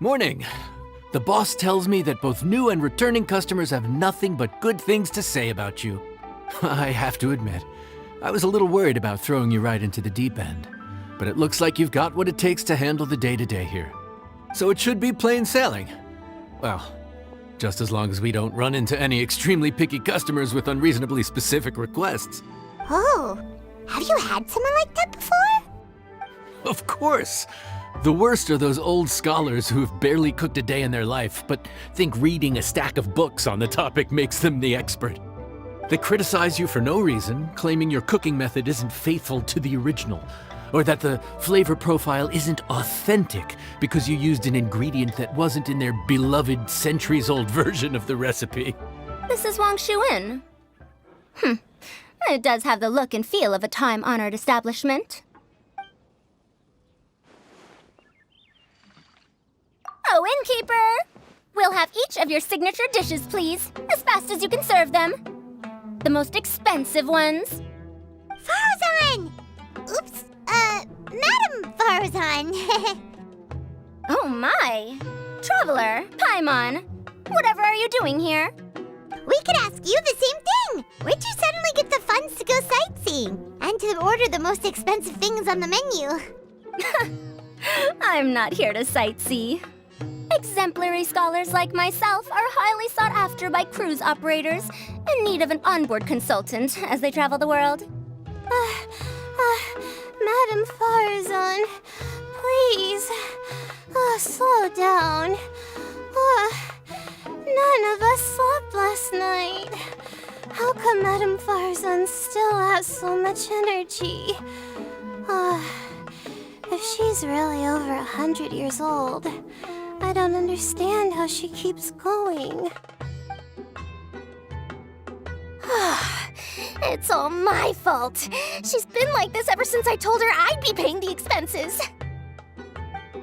Morning. The boss tells me that both new and returning customers have nothing but good things to say about you. I have to admit, I was a little worried about throwing you right into the deep end, but it looks like you've got what it takes to handle the day-to-day here. So it should be plain sailing. Well, just as long as we don't run into any extremely picky customers with unreasonably specific requests. Oh, have you had someone like that before? Of course! The worst are those old scholars who have barely cooked a day in their life, but think reading a stack of books on the topic makes them the expert. They criticize you for no reason, claiming your cooking method isn't faithful to the original, or that the flavor profile isn't authentic because you used an ingredient that wasn't in their beloved centuries-old version of the recipe. This is Wang Shuin. It does have the look and feel of a time-honored establishment. Oh, innkeeper! We'll have each of your signature dishes, please, as fast as you can serve them. The most expensive ones. Farazan! Oops, Madam Farazan. Oh my! Traveler, Paimon, whatever are you doing here? We could ask you the same thing. Where'd you suddenly get the funds to go sightseeing? And to order the most expensive things on the menu? I'm not here to sightsee. Exemplary scholars like myself are highly sought after by cruise operators in need of an onboard consultant as they travel the world. Madam Farazan, please, slow down. None of us slept last night. How come Madam Farazan still has so much energy? If she's really over 100 years old, I don't understand how she keeps going. It's all my fault. She's been like this ever since I told her I'd be paying the expenses.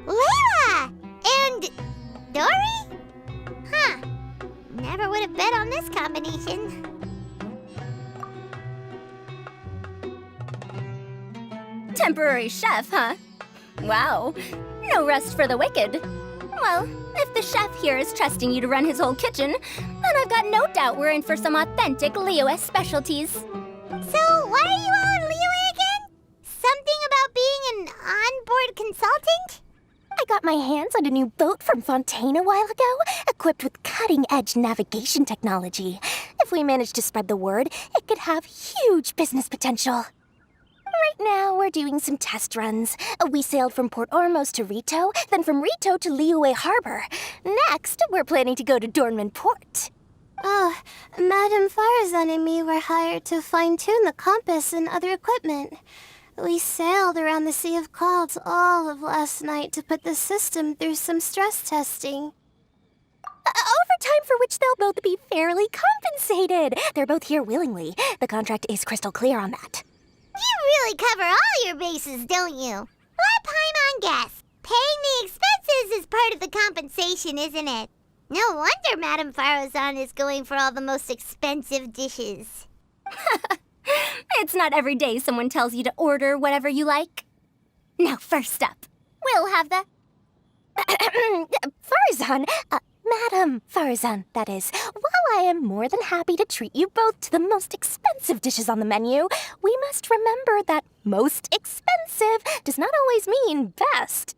Layla! And Dori? Huh. Never would have bet on this combination. Temporary chef, huh? Wow. No rest for the wicked. Well, if the chef here is trusting you to run his whole kitchen, then I've got no doubt we're in for some authentic Liyue specialties. So, why are you all in Liyue again? Something about being an onboard consultant? I got my hands on a new boat from Fontaine a while ago, equipped with cutting-edge navigation technology. If we manage to spread the word, it could have huge business potential. Right now, we're doing some test runs. We sailed from Port Ormos to Rito, then from Rito to Liyue Harbor. Next, we're planning to go to Dornman Port. Oh, Madam Farazan and me were hired to fine-tune the compass and other equipment. We sailed around the Sea of Clouds all of last night to put the system through some stress testing. Overtime for which they'll both be fairly compensated. They're both here willingly. The contract is crystal clear on that. You really cover all your bases, don't you? Let Paimon guess. Paying the expenses is part of the compensation, isn't it? No wonder Madam Farazan is going for all the most expensive dishes. It's not every day someone tells you to order whatever you like. Now, first up, we'll have the... Farazan, Madam Farazan, that is. While I am more than happy to treat you both to the most expensive dishes on the menu, we must remember that most expensive does not always mean best.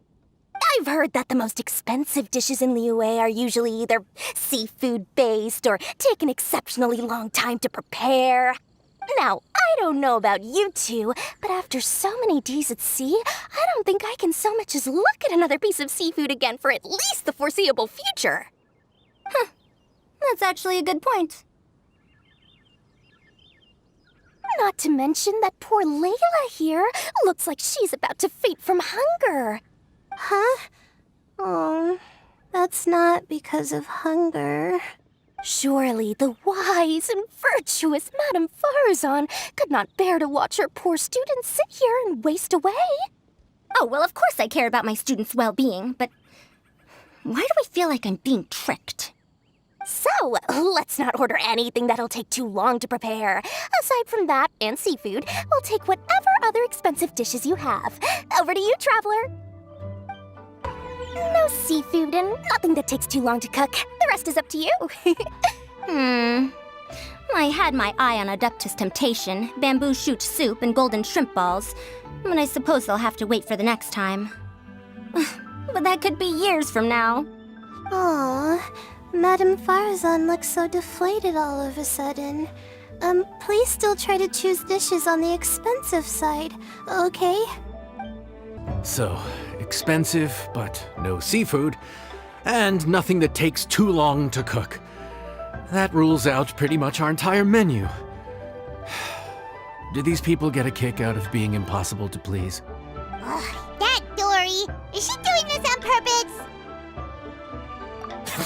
I've heard that the most expensive dishes in Liyue are usually either seafood-based or take an exceptionally long time to prepare. Now, I don't know about you two, but after so many days at sea, I don't think I can so much as look at another piece of seafood again for at least the foreseeable future. Huh. That's actually a good point. Not to mention that poor Layla here looks like she's about to faint from hunger. Huh? Oh, that's not because of hunger. Surely the wise and virtuous Madame Farazan could not bear to watch her poor students sit here and waste away. Oh, well, of course I care about my students' well-being, but why do I feel like I'm being tricked? So, let's not order anything that'll take too long to prepare. Aside from that and seafood, we'll take whatever other expensive dishes you have. Over to you, Traveler. No seafood and nothing that takes too long to cook. The rest is up to you. I had my eye on Adeptus Temptation, bamboo shoot soup, and golden shrimp balls, but I suppose they'll have to wait for the next time. But that could be years from now. Aw, Madame Farazan looks so deflated all of a sudden. Please still try to choose dishes on the expensive side, okay? So, expensive, but no seafood, and nothing that takes too long to cook. That rules out pretty much our entire menu. Do these people get a kick out of being impossible to please? That Dory! Is she doing this on purpose?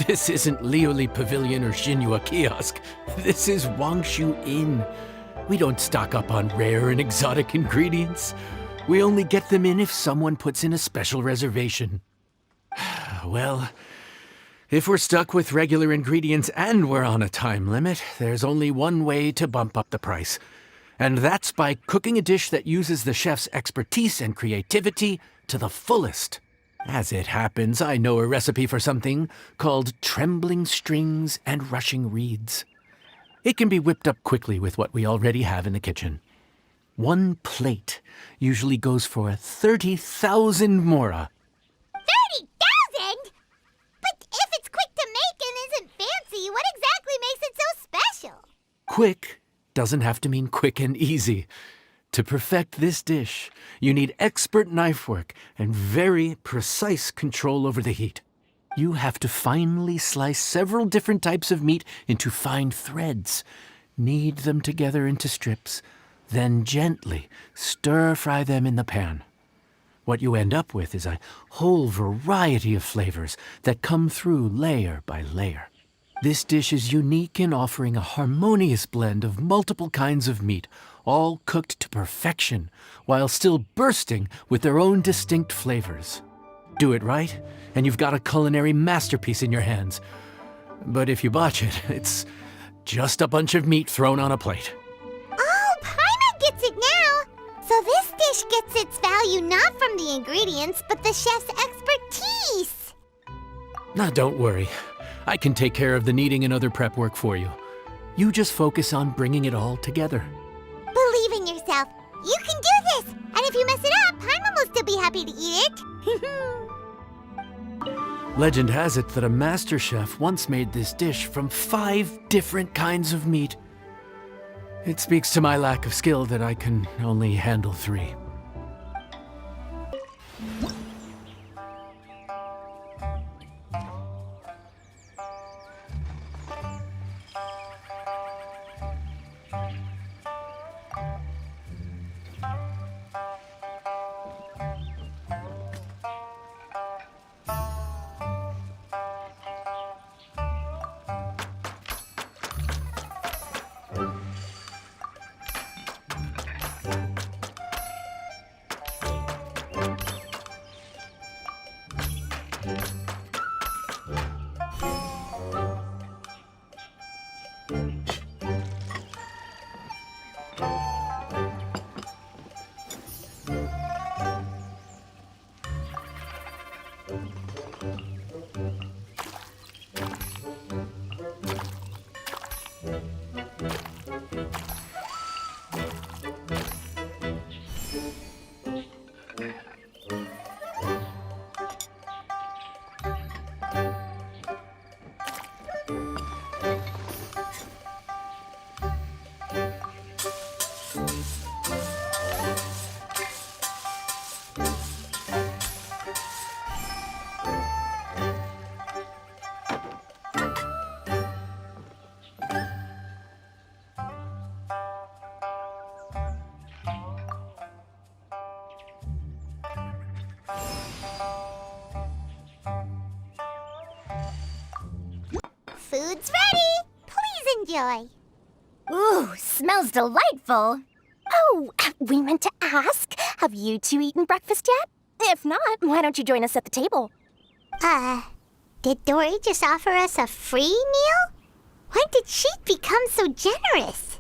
This isn't Lioli Pavilion or Shinua Kiosk. This is Wangshu Inn. We don't stock up on rare and exotic ingredients. We only get them in if someone puts in a special reservation. Well, if we're stuck with regular ingredients and we're on a time limit, there's only one way to bump up the price. And that's by cooking a dish that uses the chef's expertise and creativity to the fullest. As it happens, I know a recipe for something called trembling strings and rushing reeds. It can be whipped up quickly with what we already have in the kitchen. One plate usually goes for 30,000 mora. 30,000? But if it's quick to make and isn't fancy, what exactly makes it so special? Quick doesn't have to mean quick and easy. To perfect this dish, you need expert knife work and very precise control over the heat. You have to finely slice several different types of meat into fine threads, knead them together into strips, then gently stir-fry them in the pan. What you end up with is a whole variety of flavors that come through layer by layer. This dish is unique in offering a harmonious blend of multiple kinds of meat, all cooked to perfection, while still bursting with their own distinct flavors. Do it right, and you've got a culinary masterpiece in your hands. But if you botch it, it's just a bunch of meat thrown on a plate. Oh, Paimon gets it now! So this dish gets its value not from the ingredients, but the chef's expertise! Now, don't worry. I can take care of the kneading and other prep work for you. You just focus on bringing it all together. Believe in yourself. You can do this! And if you mess it up, Paimon will still be happy to eat it. Legend has it that a master chef once made this dish from 5 different kinds of meat. It speaks to my lack of skill that I can only handle 3. Food's ready! Please enjoy. Ooh, smells delightful. Oh, we meant to ask, have you two eaten breakfast yet? If not, why don't you join us at the table? Did Dory just offer us a free meal? When did she become so generous?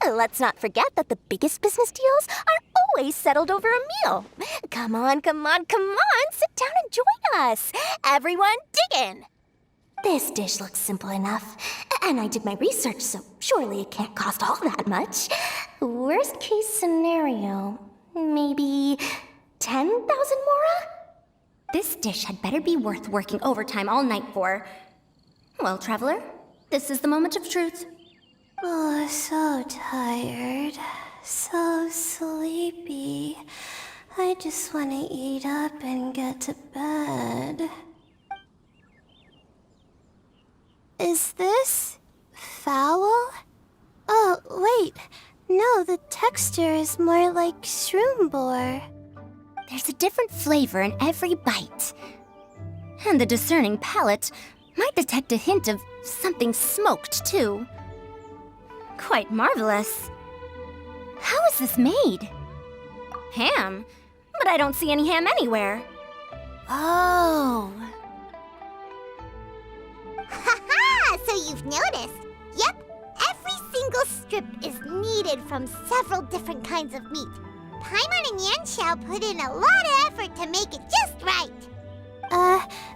Let's not forget that the biggest business deals are always settled over a meal. Come on, come on, come on. Sit down and join us. Everyone, dig in. This dish looks simple enough. And I did my research, so surely it can't cost all that much. Worst case scenario, maybe 10,000 mora? This dish had better be worth working overtime all night for. Well, traveler, this is the moment of truth. Oh, so tired. So sleepy. I just want to eat up and get to bed. Is this foul? Oh, wait. No, the texture is more like shroom boar. There's a different flavor in every bite. And the discerning palate might detect a hint of something smoked, too. Quite marvelous. How is this made? Ham? But I don't see any ham anywhere. Oh. Haha! So you've noticed. Yep, every single strip is kneaded from several different kinds of meat. Paimon and Yanxiao put in a lot of effort to make it just right.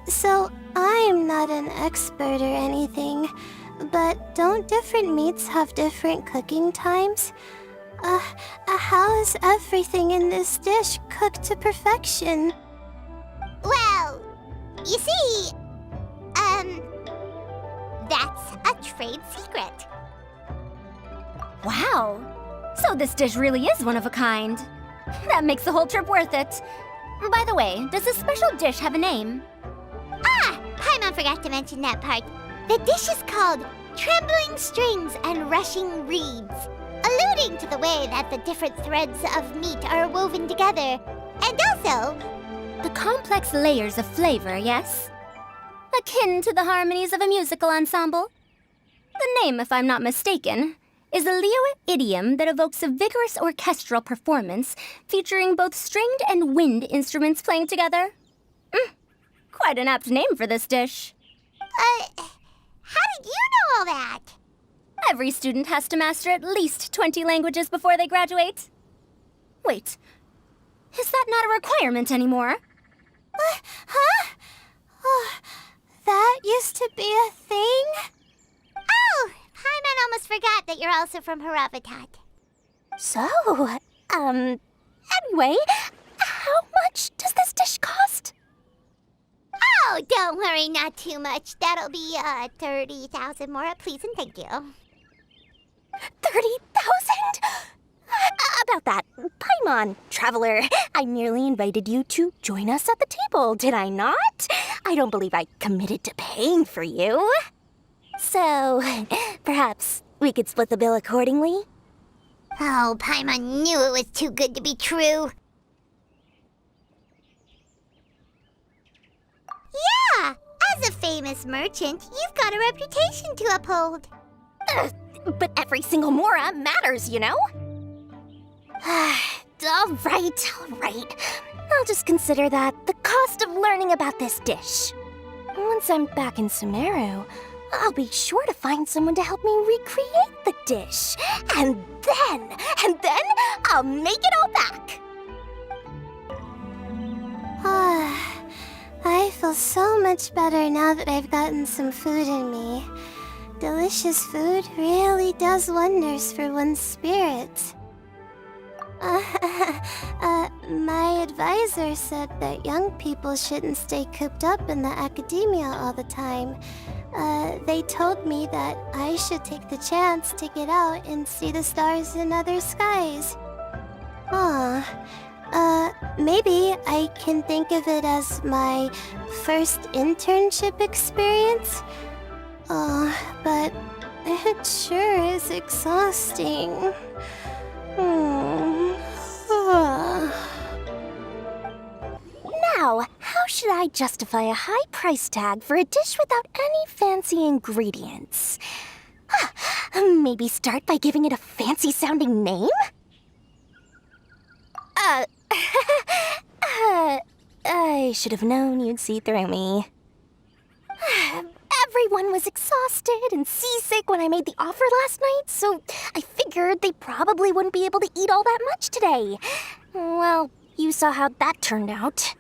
So I'm not an expert or anything, but don't different meats have different cooking times? How is everything in this dish cooked to perfection? Well, you see, that's a trade secret. Wow. So this dish really is one of a kind. That makes the whole trip worth it. By the way, does this special dish have a name? Ah! Paimon forgot to mention that part. The dish is called Trembling Strings and Rushing Reeds, alluding to the way that the different threads of meat are woven together. And also, The complex layers of flavor, yes? Akin to the harmonies of a musical ensemble? The name, if I'm not mistaken, is a Liyue idiom that evokes a vigorous orchestral performance featuring both stringed and wind instruments playing together. Quite an apt name for this dish. how did you know all that? Every student has to master at least 20 languages before they graduate. Wait, is that not a requirement anymore? Huh? Oh, that used to be a thing? Oh, Paimon almost forgot that you're also from Haravatat. So, anyway, how much does this dish cost? Oh, don't worry, not too much. That'll be, 30,000 more, please and thank you. 30,000? About that, Paimon, traveler, I merely invited you to join us at the table, did I not? I don't believe I committed to paying for you. So, perhaps we could split the bill accordingly? Oh, Paimon knew it was too good to be true. Yeah! As a famous merchant, you've got a reputation to uphold. But every single mora matters, you know? All right. I'll just consider that the cost of learning about this dish. Once I'm back in Sumeru, I'll be sure to find someone to help me recreate the dish. And then I'll make it all back. I feel so much better now that I've gotten some food in me. Delicious food really does wonders for one's spirit. My advisor said that young people shouldn't stay cooped up in the academia all the time. They told me that I should take the chance to get out and see the stars in other skies. Maybe I can think of it as my first internship experience. But it sure is exhausting. Now, how should I justify a high price tag for a dish without any fancy ingredients? Maybe start by giving it a fancy-sounding name? I should have known you'd see through me. Everyone was exhausted and seasick when I made the offer last night, so I figured they probably wouldn't be able to eat all that much today. Well, you saw how that turned out.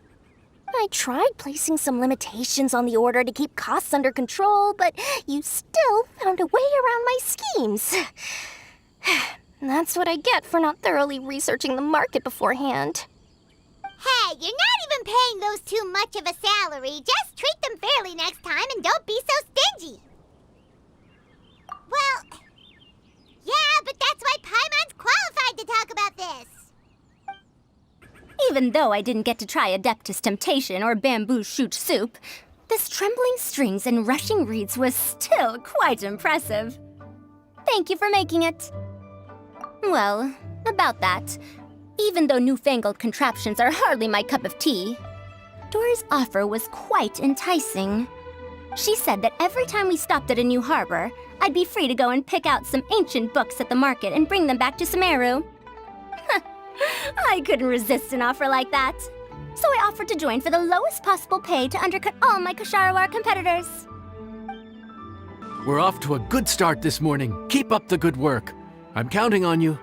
I tried placing some limitations on the order to keep costs under control, but you still found a way around my schemes. That's what I get for not thoroughly researching the market beforehand. Hey, you're not even paying those two much of a salary. Just treat them fairly next time and don't be so stingy. Well, yeah, but that's why Paimon's qualified to talk about this. Even though I didn't get to try Adeptus Temptation or Bamboo Shoot Soup, this trembling strings and rushing reeds was still quite impressive. Thank you for making it. Well, about that, even though newfangled contraptions are hardly my cup of tea, Dori's offer was quite enticing. She said that every time we stopped at a new harbor, I'd be free to go and pick out some ancient books at the market and bring them back to Sumeru. I couldn't resist an offer like that. So I offered to join for the lowest possible pay to undercut all my Ksharawar competitors. We're off to a good start this morning. Keep up the good work. I'm counting on you.